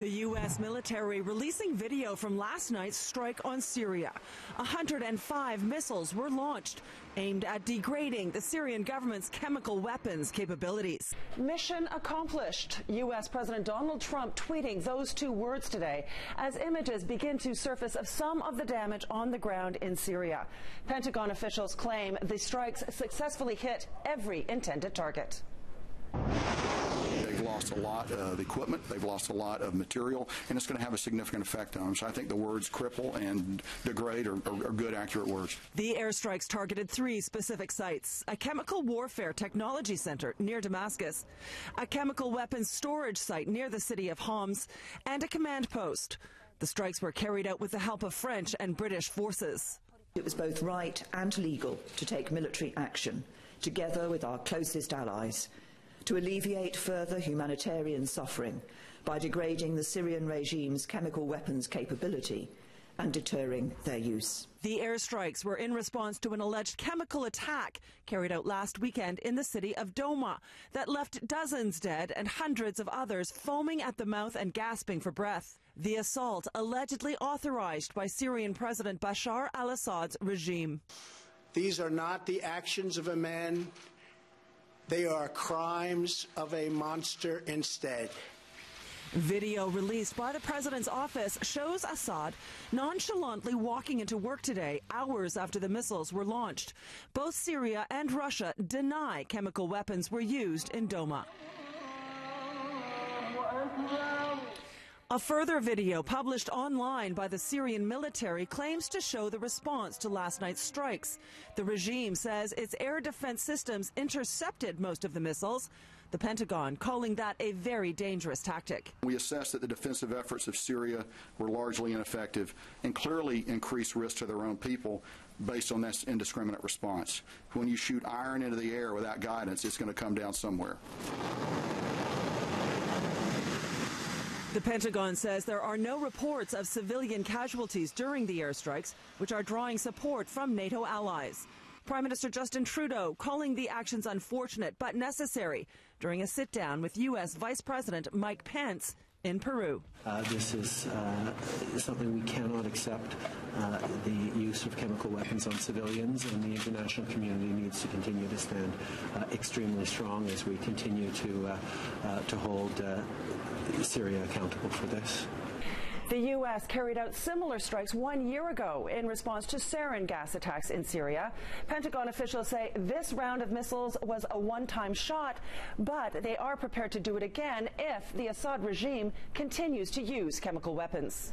The U.S. military releasing video from last night's strike on Syria. 105 missiles were launched, aimed at degrading the Syrian government's chemical weapons capabilities. Mission accomplished. U.S. President Donald Trump tweeting those two words today as images begin to surface of some of the damage on the ground in Syria. Pentagon officials claim the strikes successfully hit every intended target. They've lost a lot of equipment, they've lost a lot of material, and it's going to have a significant effect on them. So I think the words cripple and degrade are good, accurate words. The airstrikes targeted 3 specific sites: a chemical warfare technology center near Damascus, a chemical weapons storage site near the city of Homs, and a command post. The strikes were carried out with the help of French and British forces. It was both right and legal to take military action, together with our closest allies, to alleviate further humanitarian suffering by degrading the Syrian regime's chemical weapons capability and deterring their use. The airstrikes were in response to an alleged chemical attack carried out last weekend in the city of Douma that left dozens dead and hundreds of others foaming at the mouth and gasping for breath. The assault allegedly authorized by Syrian President Bashar al-Assad's regime. These are not the actions of a man. They are crimes of a monster instead. Video released by the president's office shows Assad nonchalantly walking into work today, hours after the missiles were launched. Both Syria and Russia deny chemical weapons were used in Douma. A further video published online by the Syrian military claims to show the response to last night's strikes. The regime says its air defense systems intercepted most of the missiles, the Pentagon calling that a very dangerous tactic. We assess that the defensive efforts of Syria were largely ineffective and clearly increased risk to their own people based on this indiscriminate response. When you shoot iron into the air without guidance, it's going to come down somewhere. The Pentagon says there are no reports of civilian casualties during the airstrikes, which are drawing support from NATO allies. Prime Minister Justin Trudeau calling the actions unfortunate but necessary during a sit-down with U.S. Vice President Mike Pence in Peru. This is something we cannot accept. The use of chemical weapons on civilians, and the international community needs to continue to stand extremely strong as we continue to hold Syria accountable for this. The U.S. carried out similar strikes 1 year ago in response to sarin gas attacks in Syria. Pentagon officials say this round of missiles was a one-time shot, but they are prepared to do it again if the Assad regime continues to use chemical weapons.